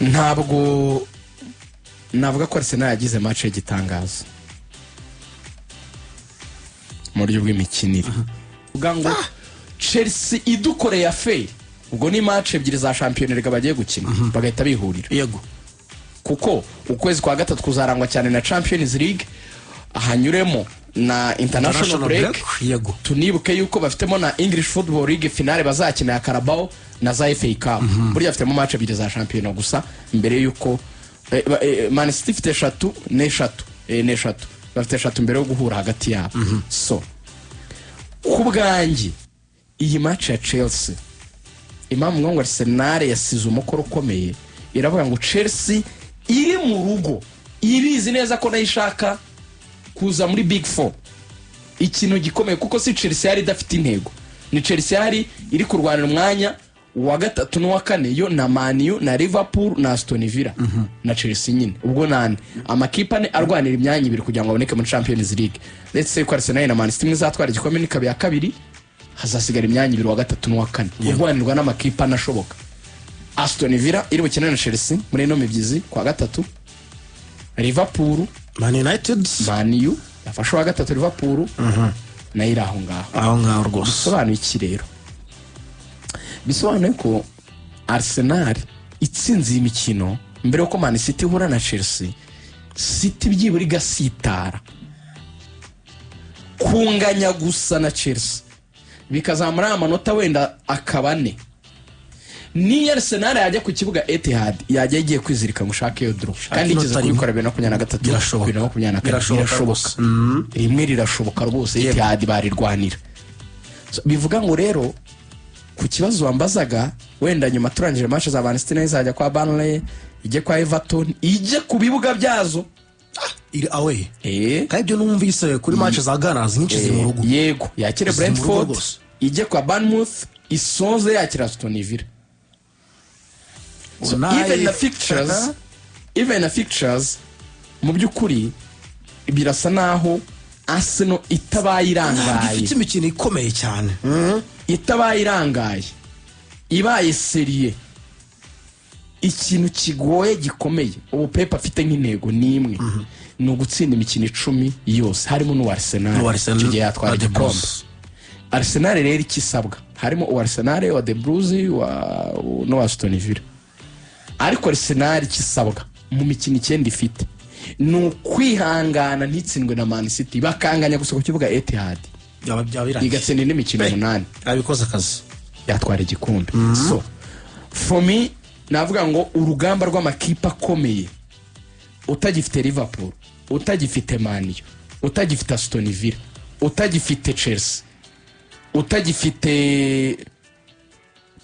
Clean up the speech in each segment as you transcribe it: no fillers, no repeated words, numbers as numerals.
ntabwo navuga ko Arsenal yagize match y'igitangazo mu buryo bw'imikinire uvuga ngo Chelsea idukoreye affaire ubwo ni match ebyiri za Champions League bagiye gukina bagahita bihurira yego kuko ukwezi kwa gatatu kuzarangwa cyane na Champions League hanyuremo na international break yego tunibuke yuko bafitemo na English Football League finale bazakina ya Carabao na za FA Cup burya bafitemo match ebyiri za Champions gusa mbere yuko Man City ifite eshatu bafite eshatu mbere yo guhura hagati yabo so kubwanjye iyi match ya Chelsea impamvu ngo Arsenal yasize umukoro ukomeye iravuga ngo Chelsea iri mu rugo irizi neza ko nayishaka kuza muri Big Four ikintu gikomeye kuko si Chelsea yari idafite intego ni Chelsea yari iri kurwanira umwanya wa gatatu n'uwa kane yo na Man U na Liverpool na Aston Villa na Chelsea nyine ubwo nane amakipe ane arwanira imyanya ibiri kugira ngo aboneke muri Champions League let's say ko Arsenal na Man City izatwara igikombe n'ikabe ya kabiri hazasigara imyanya ibiri wa gatatu n'uwa kane urwanirwa n'amakipe anashoboka Aston Villa iri bukina na Chelsea muri no mibyizi kwa gatatu Liverpool Man United Man U yafashe wa gatatu Liverpool na iri aho ngaho rwose bisobanuye iki rero bisobanuye ko Arsenal itsinze imikino mbere yuko Man City ihura na Chelsea City byibura igasitara kunganya gusa na Chelsea bikazamura amanota wenda akabane ni Arsenal yajya ku kibuga Etihad yajya igiye kwizirika ngushaka yo draw kandi ikiza kubikora 2023 birashoboka rimwe rirashoboka rwose Etihad barirwanira bivuga ngo rero ku kibazo wambazaga wenda nyuma turangije match za Man City izajya kwa Burnley ije kwa Everton ije ku bibuga byazo iri away kandi byo numvise kuri match za Gunners nyinshi ziri mu rugo yego yakire Brentford ije kwa Bournemouth isonze yakira Aston Villa so even the fixtures mu byukuri birasa naho Arsenal itabaye irangaye ifite imikino ikomeye cyane itabaye irangaye ibaye serie ikintu kigoye gikomeye ubu Pep afite nk'intego nimwe no gutsinda imikino 10 yose harimo no Arsenal kigiye yatwara igikombe Arsenal rero ikisabwa harimo Arsenal wa The Blues no Aston Villa ariko Arsenal ikisabwa mu mikino 9 ifite no kwihangana ntitsindwe na Man City bakanganya gusa ku kibuga Etihad igatsinda n'imikino 8 abikoze akazi yatwara igikombe so for me navuga ngo urugamba rw'amakipe akomeye utagifite Liverpool utagifite Man U utagifite Aston Villa utagifite Chelsea utagifite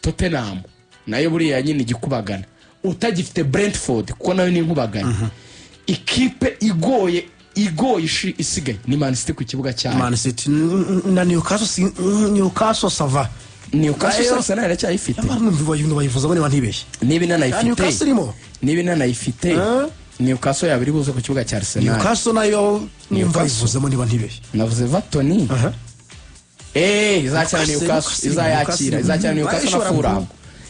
Tottenham nayo buriya nyine igikubagana utagifite Brentford kuko nayo ni inkubagana ikipe igoye isigaye ni Man City ku kibuga cyane Man City na Newcastle sava Newcastle Arsenal iracyayifite abantu bayivuza bane bantibeshye niba inanayifite Newcastle irimo niba inanayifite Newcastle yabiri buze ku kibuga cya Arsenal Newcastle nayo nimva yivuzemo niba ntibeshye navuze Everton izacyana Newcastle izacyana Newcastle na Fulham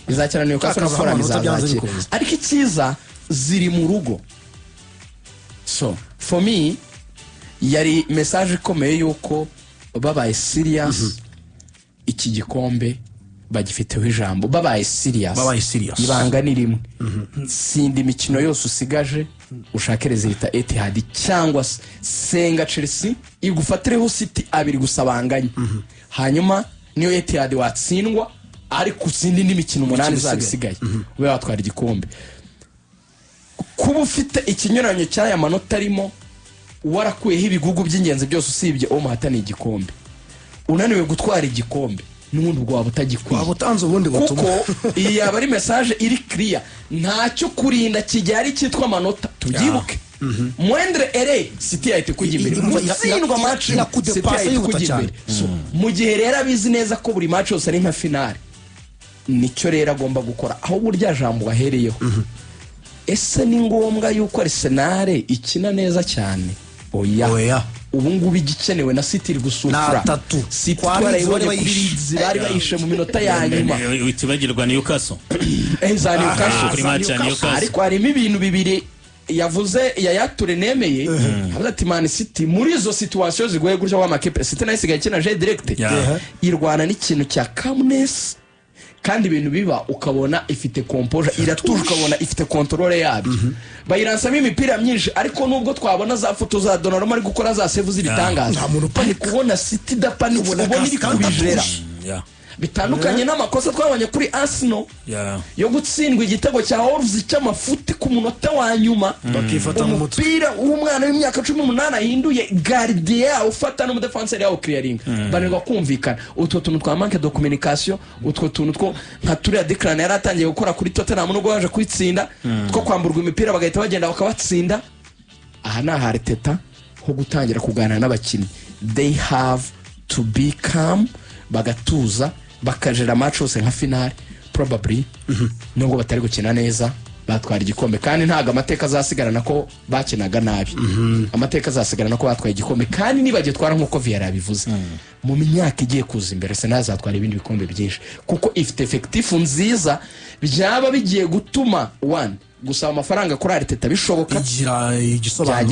izacyana Newcastle na Fulham izazakira ariko ikiza ziri mu rugo so for me yari message ikomeye yuko babaye serious iki gikombe bagifiteho ijambo babaye serious ibanga ni rimwe sindi imikino yose usigaje ushake resulta Etihad cyangwa senga Chelsea igufatireho City abiri gusabanganya hanyuma niyo Etihad watsindwa ariko usindi n'imikino 8 zabisigaye ube watwara igikombe kuba ufite ikinyuranyo cy'aya manota arimo warakuyeho ibigugu by'ingenzi byose usibye umuhatani igikombe unaniwe gutwara igikombe n'ubundi bwo wabutagikwiye wabutanze ubundi butumwa kuko iyi yaba ari message iri clear ntacyo kurinda kijyari cyitwa amanota tubyibuke mwendre ere City yahite kujya imbere mutsindwa match City yahite kujya imbere mu gihe rero abizi neza ko buri match yose ari nka finale nicyo rero agomba gukora aho burya jambo bahereyeho ese ni ngombwa yuko Arsenal ikina neza cyane oya ubu ngubu igikenewe na City iri gusufura City twarayibonye kuri Leeds bari bayishe mu minota ya nyuma witibagirwa Newcastle za Newcastle kuri match ya Newcastle ariko harimo ibintu bibiri yavuze yayature nemeye avuze ati Man City muri izo situation zigoye gutya wa makipe City nayo isigaye kina je direct irwana n'ikintu cya calmness kandi ibintu biba ukabona ifite composure iratuje ukabona ifite control yabyo bayiransamo imipira myinshi ariko nubwo twabona za foto za Donnarumma ari gukora za save ziritangaza pani kubona City dapani ubona iri kubijera bitandukanye n'amakosa twabonye kuri Arsenal yo gutsindwa igitego cya Wolves cy'amafuti ku munota wa nyuma bakifata mu mutwe umupira w'umwana w'imyaka 18 ahinduye gardien ufata no defenseur yawo clearing banirwa kumvikana utwo tuntu twa manque de communication utwo tuntu two nka turiya Declan yari atangiye gukora kuri Tottenham no gwaje kwitsinda two kwamburwa imipira bagahita bagenda bakabatsinda aha na Arteta ho gutangira kuganira n'abakinnyi they have to be calm bagatuza bakajera match yose nka finale probably nubwo batari gukina neza batwara igikombe kandi ntago amateka azasigarana ko bakinaga nabi amateka azasigarana ko batwaye igikombe kandi nibagiye twara nkuko Vieira yabivuze mu myaka igiye kuza imbere Arsenal zatwara ibindi bikombe byinshi kuko ifite effective nziza byaba bigiye gutuma one gusaba amafaranga kuri Arteta bishoboka igira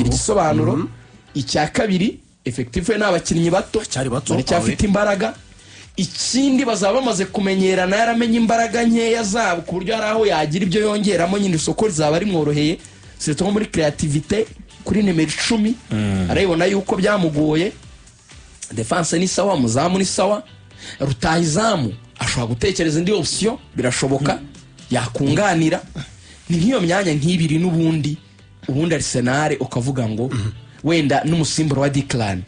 igisobanuro icya kabiri effective n'abakinnyi bato cyafite imbaraga ikindi bazaba bamaze kumenyerana yaramenye imbaraga nkeya zabo ku buryo araho yagira ibyo yongeramo nyine isoko rizaba ari mworoheye surtout muri creativity kuri nimero 10 arayibona yuko byamugoye defense ni sawa muzamu ni sawa rutahizamu ashobora gutekereza indi option birashoboka yakunganira ni nk'iyo myanya nk'ibiri n'ubundi Arsenal ukavuga ngo wenda n'umusimburo wa Declan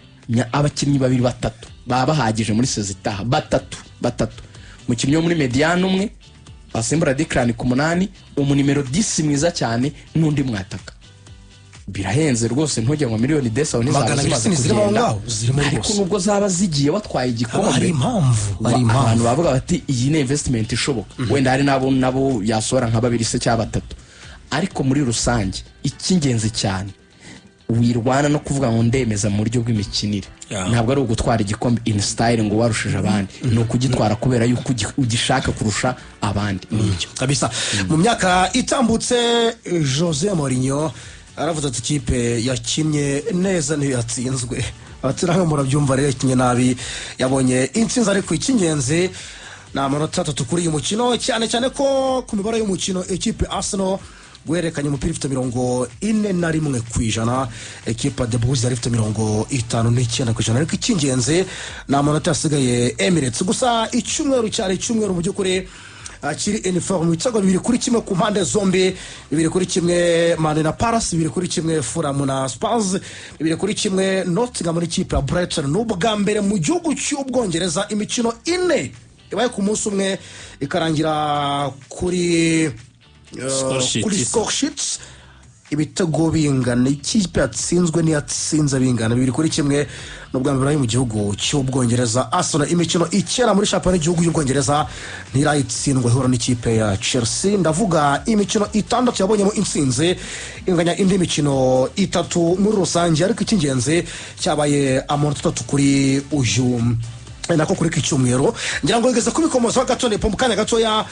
abakinnyi babiri batatu baba bahagije muri sezitaha batatu mukinnyi wo muri mediane umwe basimbura Declan ku 8 umunimero 10 mwiza cyane n'undi mwataka birahenze rwose ntujye ngo miliyoni desa zirimo ariko nubwo zaba zigiye watwaye igikombe hari impamvu abantu bavuga bati iyi ni investment ishoboka wenda hari nabo yasora nka babiri se cyangwa batatu ariko muri rusange icy'ingenzi cyane wirwana no kuvuga ngo ndemeza mu buryo bw'imikinire ntabwo ari ugutwara igikombe in style ngo warushije abandi no kugitwara kubera yuko ugishaka kurusha abandi n'icyo kabisa mu myaka itambutse Jose Mourinho aravuze ati ikipe yakinnye neza niyo yatsinzwe abaturage murabyumva rero yakinnye nabi yabonye intsinzi ariko icy'ingenzi na amanota 3 kuri uyu mukino cyane ko ku mibare y'umukino ikipe Arsenal gwerekanye umupira ufite 41 kwijana ekipa de Bruges yari ifite 59 kwijana ariko icy'ingenzi na amanota yasigaye Emirates gusa icyumweru mu by'ukuri akiri uniform ibitego 2-1 ku mpande zombi 2-1 Man na Palace 2-1 Fulham na Spurs 2-1 Nottingham muri kipe ya Brighton n'ubwa mbere mu gihugu cy'Ubwongereza imikino 4 ibaye ku munsi umwe ikarangira kuri score sheets ibitego bingana ikipe yatsinzwe n'iyatsinze bingana 2-1 n'ubwa mbere mu gihugu cy'Ubwongereza Arsenal imikino 9 muri championnat y'igihugu y'Ubwongereza ntirayitsindwa ihura n'ikipe ya Chelsea ndavuga imikino 6 yabonyemo intsinzi inganya indi mikino 3 muri rusange ariko icy'ingenzi cyabaye amanota 3 kuri uyu nako kuri kicyumwero ngira ngo igeze kubikomoza gatone po mukanya gatoya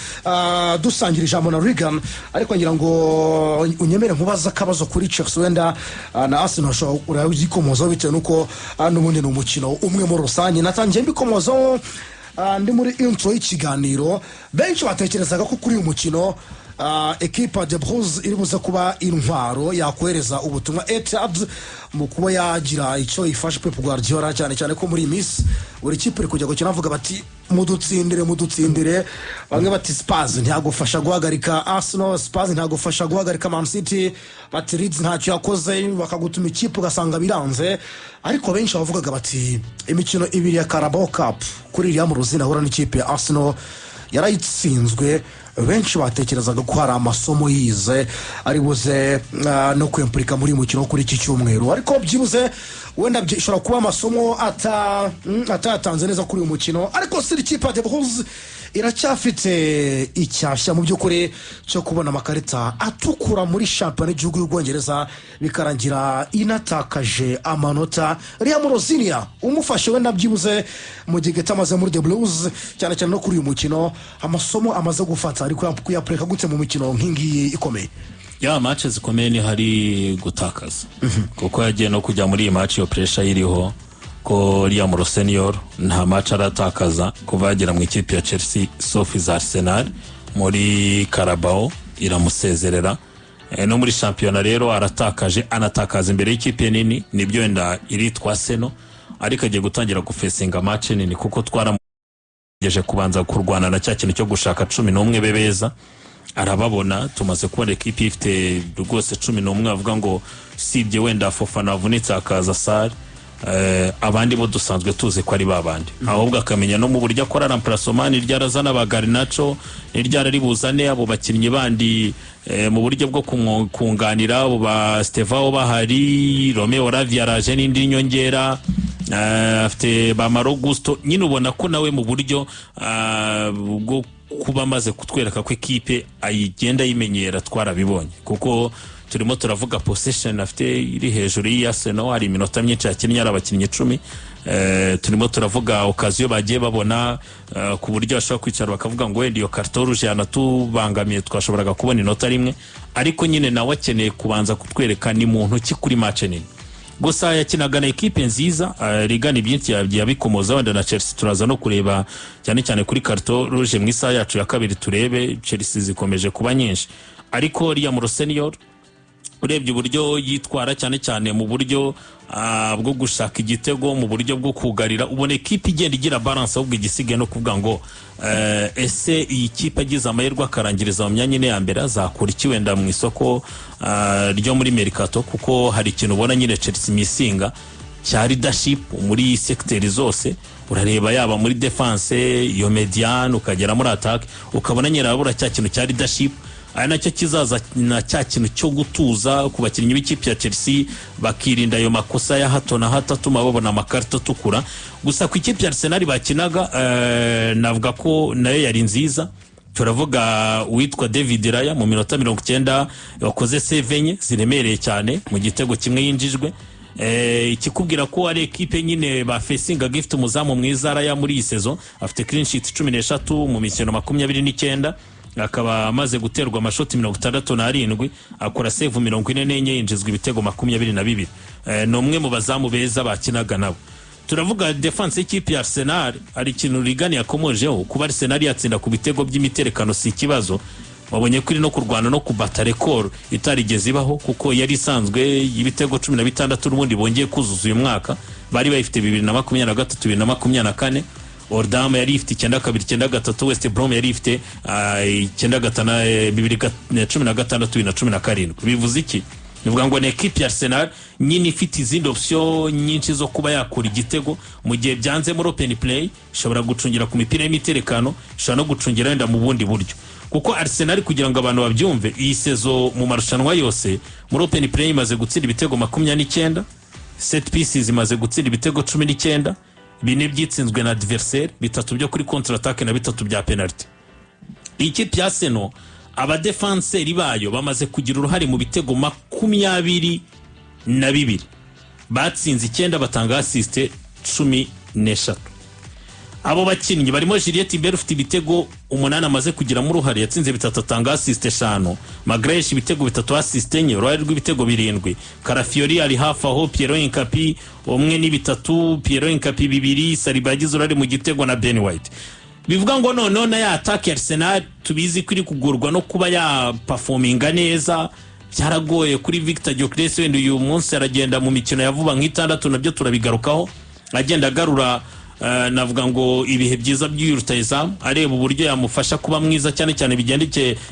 dusangira ijambo na Regan ariko ngira ngo unyemere nkubaza kabazo kuri Chelsea wenda na Arsenal show urayikomoza bitewe nuko n'ubundi n'umukino umwe mu rusange natangiye mbikomoza ndi muri intro y'ikiganiro benshi batekerezaga ko kuri uyu mukino ekipa de Bruges iri buze kuba intwaro yakwereza ubutumwa Etihad mu kuba yagira icyo ifasha Pep Guardiola cyane ko muri miss buri kipe iri kujya gukina avuga bati mudutsindire bamwe bati Spurs ntiyagufasha guhagarika Arsenal Spurs ntiyagufasha guhagarika Man City bati Leeds ntacyo yakoze bakagutuma ikipe ugasanga biranze ariko benshi bavugaga bati imikino 2 ya Carabao Cup kuri iriya mu ruzina hura n'ikipe ya Arsenal yarayitsinzwe benshi batekerezaga ko hari amasomo yize ari buze no kwempurika muri mukino kuri iki cyumweru ariko byibuze wenda bishobora kuba amasomo atatanze neza kuri uyu mukino ariko si ikipe de Bruges iracyafite icyashya mu by'ukuri cyo kubona amakarita atukura muri shampiyona y'igihugu y'Ubwongereza bikarangira inatakaje amanota. Liam Rosinia umufashe we nabyibuze mu gihe amaze muri The Blues cyane cyane no kuri uyu mukino amasomo amaze gufata ariko kuyapreka gute mu mikino nk'ingiyi ikomeye. Ya match zikomeye ni hari gutakaza kuko yagiye no kujya muri iyi match yo pressure iriho ko Liam Rosinia nta match aratakaza kuva yagera mu ikipe ya Chelsea Sophie Arsenal muri Carabao iramusezerera no muri shampiyona rero aratakaje anatakaza imbere y'ikipe nini nibyo wenda iritwa Arsenal ariko agiye gutangira gufesinga match nini kuko twaramugeje kubanza kurwana na cya kintu cyo gushaka 11 bebeza arababona tumaze kubona ekipe ifite rwose 11 avuga ngo sibye wenda Fofana avunitse akaza Sar abandi bo dusanzwe tuzi ko ari babandi ahubwo akamenya no mu buryo akora remplacement ryarazana ba Garnacho ryarari buzane abo bakinnyi bandi mu buryo bwo kunganira abo ba Stevao bahari Romeo Lavia raje n'indi nyongera afite ba Malo Gusto nyine ubona ko nawe mu buryo bwo kuba maze kutwereka ko ekipe ayigenda yimenyera twarabibonye kuko turimo turavuga possession afite iri hejuru y'Arsenal hari iminota myinshi yakinnye ari abakinnyi 10 turimo turavuga occasion bagiye babona ku buryo bashobora kwicara bakavuga ngo wenda iyo carte rouge yanatubangamiye twashoboraga kubona inota rimwe ariko nyine nawe akeneye kubanza kutwereka ni muntu ki kuri match nini gusa yakinaga na ekipe nziza rigana ibyinshi yabikomoza wenda na Chelsea turaza no kureba cyane cyane kuri carte rouge mu isaha yacu ya kabiri turebe Chelsea zikomeje kuba nyinshi ariko Liam Rosinia urebye uburyo yitwara cyane cyane mu buryo bwo gushaka igitego mu buryo bwo kugarira ubone ekipe igenda igira balance ahubwo igisige no kuvuga ngo ese iyi kipe agize amahirwe akarangiriza mu myanya ine ya mbere azakora iki wenda mu isoko ryo muri Mercato kuko hari ikintu ubona nyine Chelsea misinga cya leadership muri secteur zose urareba yaba muri defense yo mediane ukagera muri attack ukabona nyirabura cya kintu cya leadership aya nacyo kizaza na cya kintu cyo gutuza ku bakinnyi b'ikipe ya Chelsea bakirinda ayo makosa ya hato na hato atuma babona amakarita tukura gusa ku ikipe ya Arsenal bakinaga navuga ko nayo yari nziza turavuga witwa David Raya mu minota 90 wakoze save enye ziremereye cyane mu gitego kimwe yinjijwe ikikubwira ko ari ekipe nyine ba facing gift umuzamu mwiza Raya muri iyi season afite clean sheet 13 mu mikino 29 akaba amaze guterwa amashoti 67 akora save 44 yinjizwa ibitego 22 no umwe mu bazamu beza bakinaga nabo turavuga defense y'ikipe ya Arsenal ari ikintu rigani yakomojeho kuba Arsenal yatsinda ku bitego by'imiterekano si ikibazo wabonye kuri no kurwana no kubata record itarigeze ibaho kuko yari isanzwe y'ibitego 16 n'ubundi bongeye kuzuza uyu mwaka bari bayifite 2023 2024 Ordama yari ifite 9-2-9-3 West Brom yari ifite 9-5-2016 bivuze iki bivuga ngo ne equipe ya Arsenal nyine ifite izindi option nyinshi zo kuba yakora igitego mu gihe byanze muri open play ishobora gucungira ku mipira y'imiterekano ishobora no gucungira wenda mu bundi buryo kuko Arsenal kugira ngo abantu babyumve iyi sezo mu marushanwa yose muri open play imaze gutsinda ibitego 29 set pieces imaze gutsinda ibitego 19 bine byitsinzwe na adversaire bitatu byo kuri contre attaque na bitatu bya penalty ikipe ya Arsenal aba defenseur bayo bamaze kugira uruhare mu bitego 22 batsinze 9 batanga assist 13 abo bakinnyi barimo Juliette Iber ufite ibitego 8 amaze kugira mu ruhare yatsinze bitatu atanga assist 5 Magresh ibitego bitatu assist 4 Royal rw'ibitego 7 Carafiori ari hafi aho Piero Incapi umwe ni bitatu Piero Incapi 2 Saliba yagize urare mu gitego na Ben White bivuga ngo none ya attack ya Arsenal tubizi kuri kugurwa no kuba ya performinga neza byaragoye kuri Victor Gyökeres wenda uyu munsi aragenda mu mikino yavuba nk'itandatu nabyo turabigarukaho agenda agarura navuga ngo ibihe byiza by'urutayizamu areba uburyo yamufasha kuba mwiza cyane cyane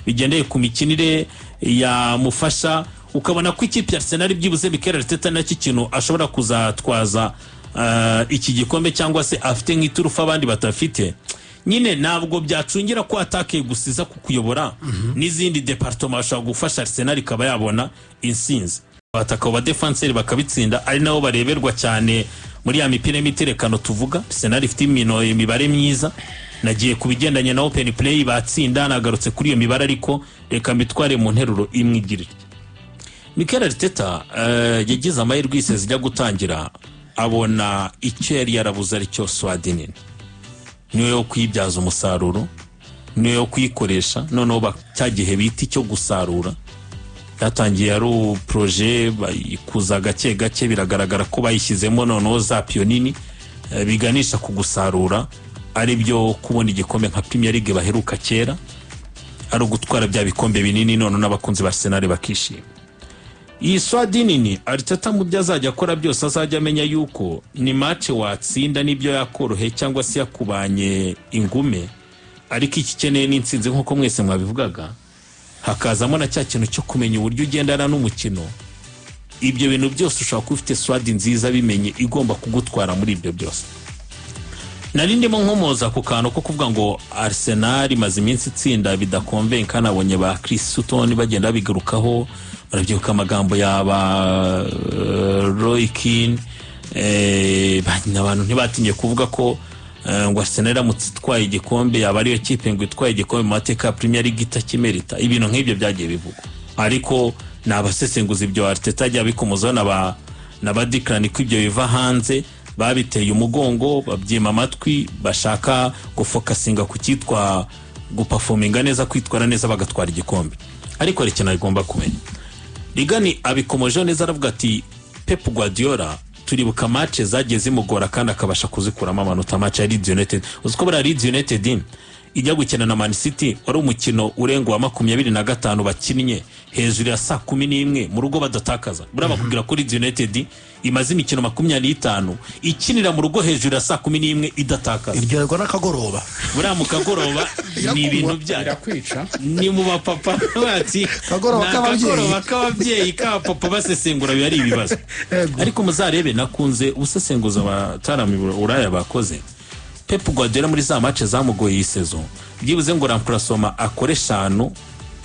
bigendeye ku mikinire yamufasha ukabona ko ikipe ya Arsenal byibuze bikera Arteta nacyo kintu ashobora kuzatwaza iki gikombe cyangwa se afite nk'iturufa abandi batafite nyine ntabwo byacungira ko atake gusiza kukuyobora n'izindi departement bashobora gufasha Arsenal ikaba yabona insinzi bataka ba defenseur bakabitsinda ari nabo bareberwa cyane muri ya mipira y'imiterekano tuvuga Arsenal ifite imibare myiza nagiye kubigendanye na open play batsinda nagarutse kuri iyo mibare ariko reka mbitware mu nteruro imwe igirira Mikel Arteta yagize amahirwe ise zijya gutangira abona icyo yari yarabuze ari cyo Swadinin niyo yo kwibyaza umusaruro niyo yo kuyikoresha noneho cyagihe biti cyo gusarura yatangiye ari projet bayikuza gake gake biragaragara ko bayishyizemo noneho za pionini biganisha ku gusarura ari byo kubona igikombe nka Premier League baheruka kera ari ugutwara bya bikombe binini none n'abakunzi ba Arsenal bakishima iyi Swadinini Arteta mu byo azajya akora byose azajya amenya yuko ni match watsinda nibyo yakorohe cyangwa se yakubanye ingume ariko ikikeneye n'insinzi nkuko mwese mwabivugaga hakazamo na cya kintu cyo kumenya uburyo ugendana n'umukino ibyo bintu byose ushaka kufite Swadi nziza bimenye igomba kugutwara muri ibyo byose nari ndimo nkomoza ku kantu ko kuvuga ngo Arsenal imaze iminsi itsinda bidakonvenka nabonye ba Chris Sutton bagenda bigarukaho barabyuka amagambo yaba Roy Keane abantu ntibatinye kuvuga ko ngo Arsenal iramutse itwaye igikombe yaba ariyo kipe ngo itwaye igikombe mu mateka ya Premier League itakimerita ibintu nk'ibyo byagiye bivugwa ariko nabasesenguza ibyo Arteta ajya bikomoza n'abadikrani ko ibyo biva hanze babiteye umugongo babyima amatwi bashaka gufokasinga ku cyitwa guperforminga neza kwitwara neza bagatwara igikombe ariko ari kintu agomba kumenya Ligani abikomoje neza aravuga ati Pep Guardiola turibuka match zagiye zimugora kandi akabasha kuzikuramo amanota match ya Leeds United uziko bara Leeds United ijya gukina na Man City wari umukino urengo wa 25 bakinnye hejuru ya saa 11 mu rugo badatakaza buraba kugira kuri Leeds United imaze imikino 25 ikinira mu rugo hejuru ya saa 11 idatakaza iryo nakagoroba bura mu kagoroba ni ibintu birakwica ni mu bapapa bati kagoroba k'ababyeyi k'abapapa basesengura biba ari ibibazo ariko muzarebe nakunze ubusesenguza abatarami uraya bakoze Pep Guardiola muri za match zamugoye iyi saison byibuze ngo remplacement akore 5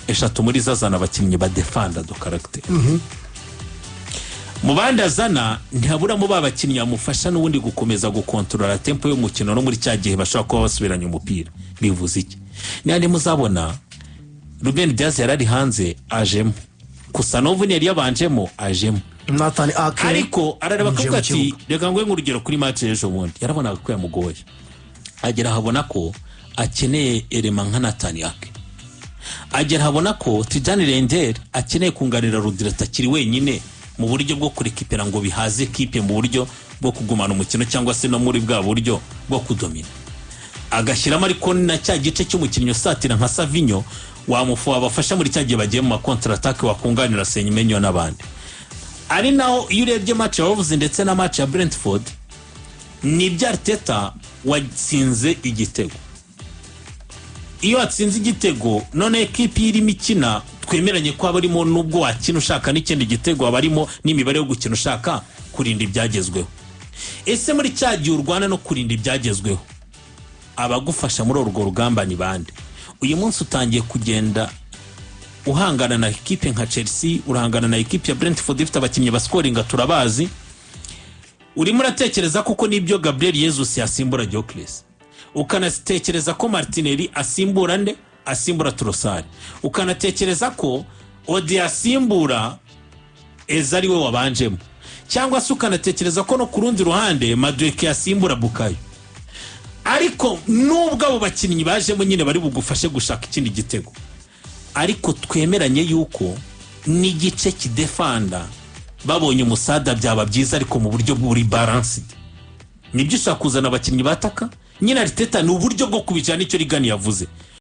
eshatu muri zazana abakinnyi ba defender do character mu bandi azana ntihabura mu babakinnyi amufasha n'ubundi gukomeza gukontrola tempo y'umukino no muri cya gihe bashaka kuba basubiranye umupira bivuze iki nande muzabona Ruben Diaz yarari hanze ajemo Kusanov yari yabanjemo ajemo Nathan Ake ariko arareba akavuga ati reka ngwe nk'urugero kuri match ejo bundi yarabonaga ko yamugoye agera habona ko akeneye elema nka Nathan Ake agera habona ko Tijani Render akeneye kunganira Rudirata kiri wenyine mu buryo bwo kurekipera ngo bihaze kipe mu buryo bwo kugumana umukino cyangwa se no muri bwa buryo bwo kudomina agashyiramo ariko na cya gice cy'umukinnyi usatira nka Savinho wamufu abafasha muri cyagiye bagiye mu counter attack wakunganira Semenyo n'abandi ari naho iyo urebye match ya Wolves ndetse na match ya Brentford ni bya Arteta watsinze igitego iyo atsinze igitego none equipe iri mikina twemeranye ko abarimo nubwo wakina ushaka n'ikindi gitego abarimo n'imibare yo gukina ushaka kurinda ibyagezweho ese muri cyagiye urwana no kurinda ibyagezweho abagufasha muri urwo rugamba ni bande uyu munsi utangiye kugenda uhangana na equipe nka Chelsea urahangana na equipe ya Brentford ifite abakinnyi bascoringa turabazi urimo uratekereza kuko nibyo Gabriel Jesus yasimbura Gyökeres ukanatekereza ko Martinelli asimbura nde asimbura Trossard ukanatekereza ko Odi asimbura Ezari we wabanjemo cyangwa se ukanatekereza ko no kurundi ruhande Madueke asimbura Bukayo ariko nubwo abo bakinnyi bajemo nyine bari bugufashe gushaka ikindi gitego ariko twemeranye yuko n'igice kidefanda babonye umusada byaba byiza ariko mu buryo buri balanced nibyo ushaka kuzana abakinnyi bataka nyine Arteta ni uburyo bwo kubijana icyo Ligani yavuze